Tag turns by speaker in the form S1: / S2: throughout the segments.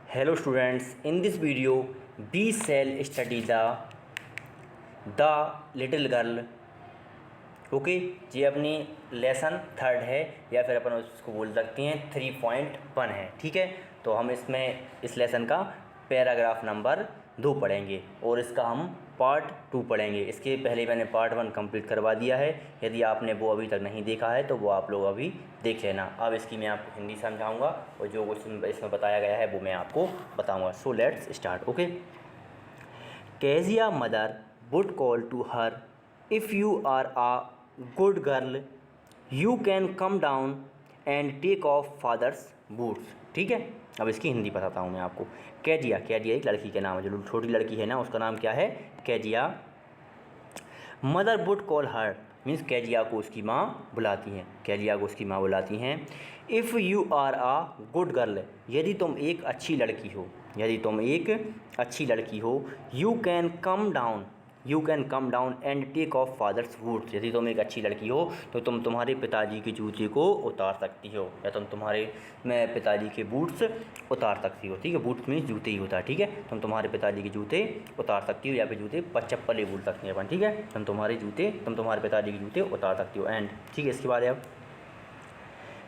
S1: Hello students, in this video we shall study the little girl। Okay ये अपनी lesson third है या फिर अपन उसको बोल सकते हैं 3.1 है। ठीक है, तो हम इसमें इस लेसन का पैराग्राफ नंबर 2 पढ़ेंगे और इसका हम पार्ट 2 पढ़ेंगे। इसके पहले मैंने पार्ट 1 कंप्लीट करवा दिया है। यदि आपने वो अभी तक नहीं देखा है तो वो आप लोग अभी देख लेना। अब इसकी मैं आपको हिंदी समझाऊंगा और जो क्वेश्चन इसमें बताया गया है वो मैं आपको बताऊंगा। So let's start. Okay, Kezia mother would call to her, if you are a good girl you can come down and take off father's boots. ठीक है, अब इसकी हिंदी बताता हूँ मैं आपको। कैजिया, कैजिया एक लड़की के नाम है, जो छोटी लड़की है ना उसका नाम क्या है, Kezia. Mother would call her means Kezia को उसकी माँ बुलाती हैं, कैजिया को उसकी माँ बुलाती हैं। If you are a good girl, यदि तुम एक अच्छी लड़की हो, यदि तुम एक अच्छी लड़की हो। You can come down, you can come down and take off father's boots, यदि तुम एक अच्छी लड़की हो तो तुम तुम्हारे पिताजी के जूते को उतार सकती हो या तुम तुम्हारे पिताजी के बूट्स उतार सकती हो। ठीक है, बूट्स मीन्स जूते ही होता है। ठीक है, तुम तुम्हारे पिताजी के जूते उतार सकती हो या फिर जूते पर चप्पल ही बोल सकती हैं अपन। ठीक है, तुम तुम्हारे पिताजी के जूते उतार सकती हो। एंड ठीक है, इसके बाद अब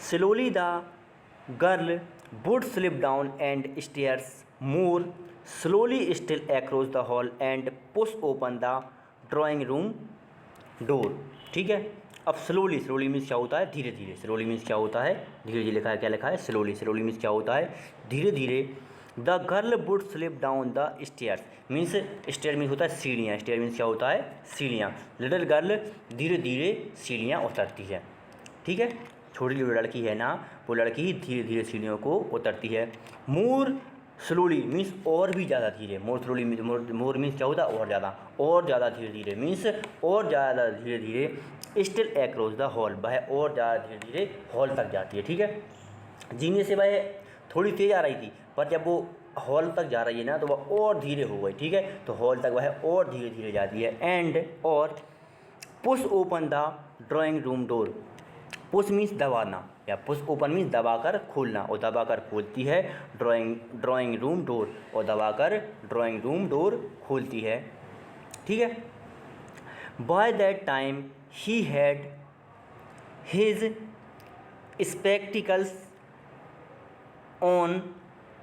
S1: slowly the girl would slip down and stairs more slowly still across the hall and push open the drawing room door। ठीक है, अब स्लोली, स्लोली मीन्स क्या होता है, धीरे धीरे। स्लोली मीन्स क्या होता है, धीरे धीरे लिखा है, क्या लिखा है, स्लोली। स्लोली मीन्स क्या होता है, धीरे धीरे। The girl would slip down the stairs means, stair means होता है सीढ़ियाँ, स्टेयर मीन्स क्या होता है, सीढ़ियाँ। लिटिल गर्ल धीरे धीरे सीढ़ियाँ उतरती है। ठीक है, छोटी जो लड़की है ना वो लड़की धीरे धीरे सीढ़ियों को उतरती है। मोर स्लोली मीन्स और भी ज़्यादा धीरे। मोर स्लोली मोर मीन्स क्या होता है, और ज़्यादा धीरे धीरे मीन्स और ज़्यादा धीरे धीरे। स्टिल अक्रॉस द हॉल, वह और ज़्यादा धीरे धीरे हॉल तक जाती है। ठीक है, जीने से वह थोड़ी तेज़ आ रही थी पर जब वो हॉल तक जा रही है ना तो वह और धीरे हो गई। ठीक है, तो हॉल तक वह और धीरे धीरे जाती है। एंड और push open the drawing room door, push means दबाना या पुश ओपन मीन्स दबाकर खोलना, और दबाकर खोलती है ड्राइंग रूम डोर, और दबाकर ड्राइंग रूम डोर खोलती है। ठीक है, by that time he had his spectacles on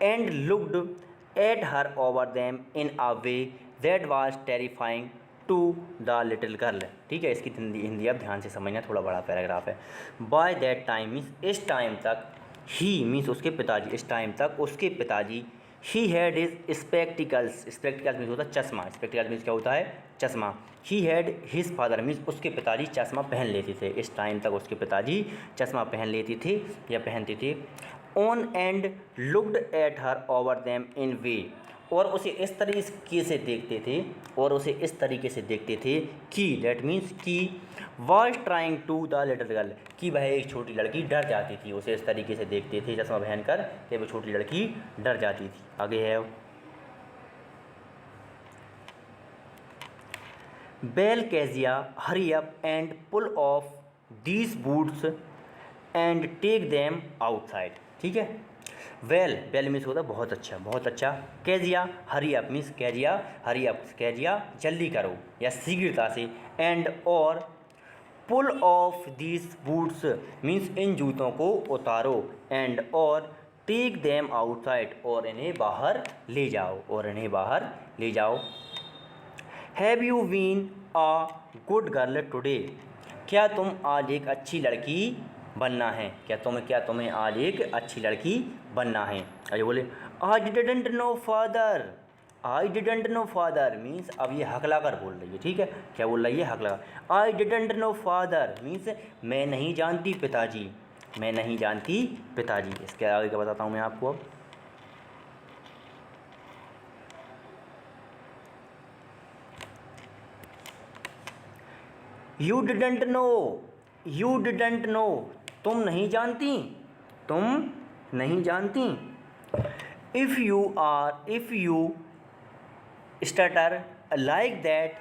S1: and looked at her over them in a way that was terrifying to the little girl. ठीक है, इसकी हिंदी अब ध्यान से समझना, थोड़ा बड़ा पैराग्राफ है। बाय दैट टाइम मीन्स इस टाइम तक, ही मीन्स उसके पिताजी, इस टाइम तक उसके पिताजी। ही had his spectacles, spectacles means होता है चश्मा, स्पेक्टिकल्स मीन्स क्या होता है, चश्मा। ही हैड हिज फादर मीन्स उसके पिताजी चश्मा पहन लेते थे, इस टाइम तक उसके पिताजी चश्मा पहन लेते थे या पहनते थे। On and looked at her over them in way, और उसे इस तरीके से देखते थे, और उसे इस तरीके से देखते थे कि दैट मीन्स कि was trying to the little girl, कि वह एक छोटी लड़की डर जाती थी। उसे इस तरीके से देखते थे चश्मा पहनकर कि वो छोटी लड़की डर जाती थी। आगे है well Kezia hurry up and pull off these boots and take them outside. ठीक है, वेल, वेल मीन्स होता है बहुत अच्छा, बहुत अच्छा। Kezia hurry up means Kezia hurry up, Kezia जल्दी करो या शीघ्रता से। एंड और pull off this boots means इन जूतों को उतारो। एंड और टेक देम आउटसाइड और इन्हें बाहर ले जाओ, और इन्हें बाहर ले जाओ। Have you been a good girl today, क्या तुम आज एक अच्छी लड़की बनना है, क्या तुम्हें आज एक अच्छी लड़की बनना है। अरे बोले आई didn't know father, I didn't know father means अब ये हकला कर बोल रही है। ठीक है, क्या बोल रही है, हकला। I didn't know father means मैं नहीं जानती पिताजी, मैं नहीं जानती पिताजी। इसके आगे क्या बताता हूँ मैं आपको अब। You didn't know, you didn't know तुम नहीं जानती, तुम नहीं जानती। If you stutter like that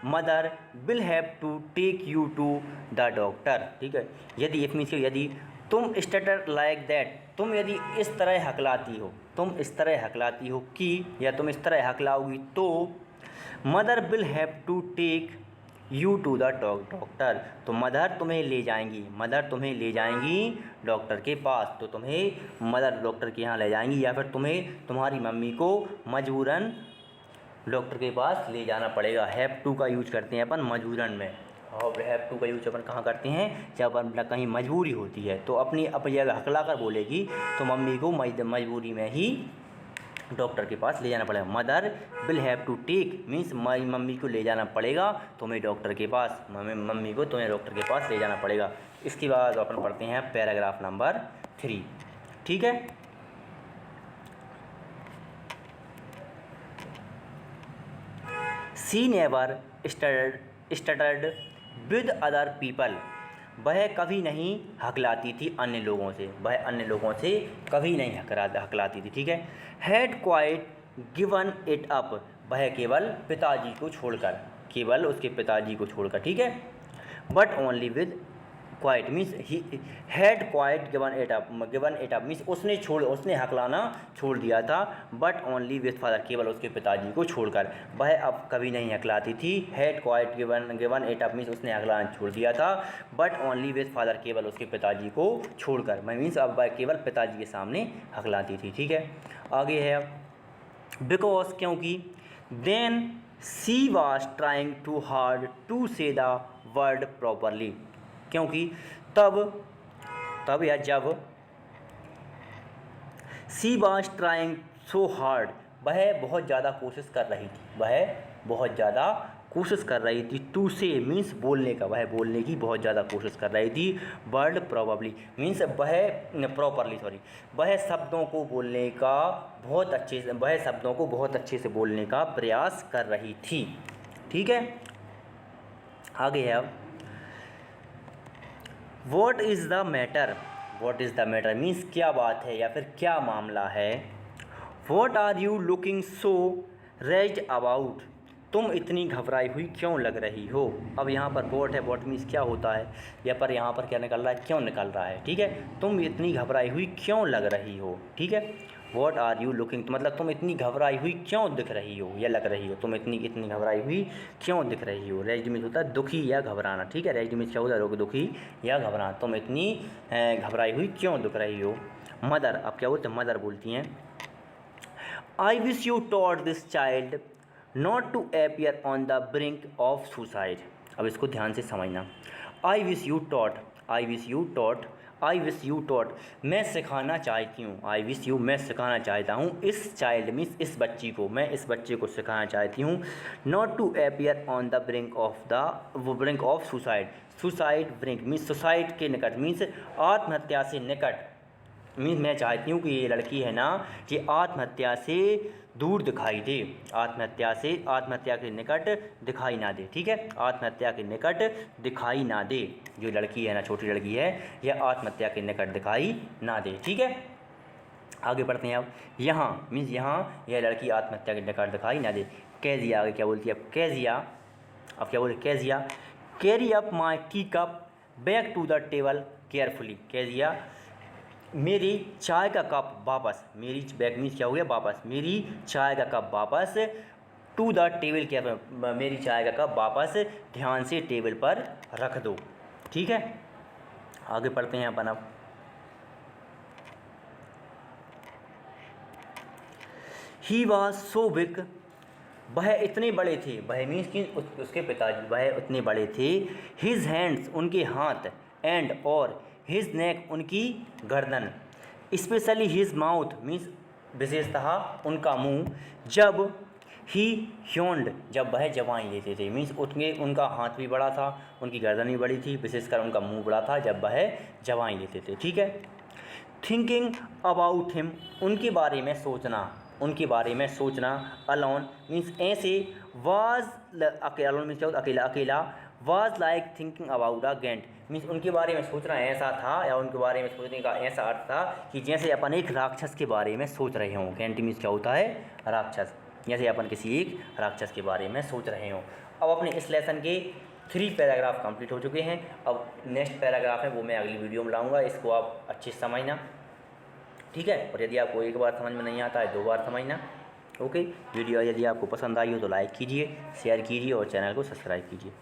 S1: mother will have to take you to the doctor. ठीक है, यदि इफ मीन्स यदि तुम स्टटर लाइक दैट तुम यदि इस तरह हकलाती हो, तुम इस तरह हकलाती हो कि, या तुम इस तरह हकलाओगी तो mother will have to take you to the doctor, तो मदर तुम्हें ले जाएंगी, मदर तुम्हें ले जाएंगी डॉक्टर के पास, तो तुम्हें मदर डॉक्टर के यहाँ ले जाएंगी, या फिर तुम्हें तुम्हारी मम्मी को मजबूरन डॉक्टर के पास ले जाना पड़ेगा। हैव टू का यूज करते हैं अपन मजबूरन में, और हैव टू का यूज अपन कहाँ करते हैं, जब अपन कहीं मजबूरी होती है, तो अपनी जब हकला कर बोलेगी तो मम्मी को मजबूरी में ही डॉक्टर के पास ले जाना पड़ेगा। Mother will have to take means मेरी मम्मी को ले जाना पड़ेगा तुम्हें डॉक्टर के पास, मम्मी को तुम्हें डॉक्टर के पास ले जाना पड़ेगा। इसके बाद अपन पढ़ते हैं पैराग्राफ नंबर 3, ठीक है। She never stuttered with other people, वह कभी नहीं हकलाती थी अन्य लोगों से, वह अन्य लोगों से कभी नहीं हकलाती थी, ठीक है। Had quite given it up, वह केवल पिताजी को छोड़कर, केवल उसके पिताजी को छोड़कर, ठीक है। But only with quite means he had quite given it up means उसने हकलाना छोड़ दिया था, बट ओनली विद फादर, केवल उसके पिताजी को छोड़कर, वह अब कभी नहीं हकलाती थी। Had quite given it up means उसने हकलाना छोड़ दिया था, बट ओनली विद फादर, केवल उसके पिताजी को छोड़कर, मीन्स अब वह केवल पिताजी के सामने हकलाती थी, ठीक है। आगे है बिकॉज, क्योंकि, then she was trying too hard to say the word properly, क्योंकि तब या जब, she was trying so hard, वह बहुत ज़्यादा कोशिश कर रही थी, वह बहुत ज़्यादा कोशिश कर रही थी, टू से मीन्स बोलने का, वह बोलने की बहुत ज़्यादा कोशिश कर रही थी, वर्ड प्रॉबली मीन्स वह प्रॉपरली वह शब्दों को बोलने का वह शब्दों को बहुत अच्छे से बोलने का प्रयास कर रही थी, ठीक है। आगे है अब what is the matter, what is the matter means क्या बात है या फिर क्या मामला है। What are you looking so raised about, तुम इतनी घबराई हुई क्यों लग रही हो। अब यहाँ पर वॉट है, वॉट मीन्स क्या होता है, या पर यहाँ पर क्या निकल रहा है, क्यों निकल रहा है, ठीक है। तुम इतनी घबराई हुई क्यों लग रही हो, ठीक है। वॉट आर यू लुकिंग, तो मतलब तुम इतनी घबराई हुई क्यों दिख रही हो या लग रही हो, तुम इतनी घबराई हुई क्यों दिख रही हो। रेज्ड मीन्स होता है दुखी या घबराना, ठीक है। रेज्ड मीन्स क्या होता है, दुखी या घबराना, तुम इतनी घबराई हुई क्यों दिख रही हो। मदर, अब क्या बोलते हैं, मदर बोलती हैं I wish you taught this child not to appear on the brink of suicide. अब इसको ध्यान से समझना। I wish you taught, I wish you taught, I wish you taught मैं सिखाना चाहती हूँ, आई विश यू मैं सिखाना चाहता हूँ, इस चाइल्ड मीन्स इस बच्ची को, मैं इस बच्चे को सिखाना चाहती हूँ, not to appear on the brink of suicide, suicide brink means suicide के निकट मीन्स आत्महत्या से निकट, मीन्स मैं चाहती हूँ कि ये लड़की है ना, ये आत्महत्या से दूर दिखाई दे, आत्महत्या के निकट दिखाई ना दे, ठीक है। आत्महत्या के निकट दिखाई ना दे, जो लड़की है ना, छोटी लड़की है, यह आत्महत्या के निकट दिखाई ना दे, ठीक है। आगे बढ़ते हैं अब, यहाँ मीन्स यहाँ यह लड़की आत्महत्या के निकट दिखाई ना दे। कैजिया, आगे क्या बोलती है, अब कैजिया, अब क्या बोलती है, Kezia carry up my tea cup back to the table carefully, Kezia मेरी चाय का कप वापस, मेरी बैग मीन्स क्या हो गया, वापस, मेरी चाय का कप वापस, टू द टेबल क्या, मेरी चाय का कप वापस ध्यान से टेबल पर रख दो, ठीक है। आगे पढ़ते हैं अपन अब। ही वॉज सो बिग, वह इतने बड़े थे, वह मीन्स कि उसके पिताजी, वह इतने बड़े थे, हिज हैंड्स उनके हाथ, एंड और हिज नेक उनकी गर्दन, स्पेशली हिज माउथ मीन्स विशेषतः उनका मुंह, जब ही ह्योंड जब वह जवाई लेते थे, मीन्स उनका हाथ भी बड़ा था, उनकी गर्दन भी बड़ी थी, विशेषकर उनका मुंह बड़ा था जब वह जवाई लेते थे, ठीक है। थिंकिंग अबाउट हिम उनके बारे में सोचना, उनके बारे में सोचना, अलोन मीन्स ऐसे, वाज अकेला मीन्स अकेला, अकेला, was like thinking about a gent means उनके बारे में सोचना ऐसा था, या उनके बारे में सोचने का ऐसा अर्थ था कि जैसे अपन एक राक्षस के बारे में सोच रहे हों। गेंट मीन्स क्या होता है, राक्षस, जैसे अपन किसी एक राक्षस के बारे में सोच रहे हों। अब अपने इस लेसन के 3 पैराग्राफ कंप्लीट हो चुके हैं। अब नेक्स्ट पैराग्राफ है वो मैं अगली वीडियो में लाऊंगा, इसको आप अच्छे से समझना। ठीक है। और यदि आपको एक बार समझ में नहीं आता है 2 बार समझना। ओके, वीडियो यदि आपको पसंद आई हो तो लाइक कीजिए, शेयर कीजिए और चैनल को सब्सक्राइब कीजिए।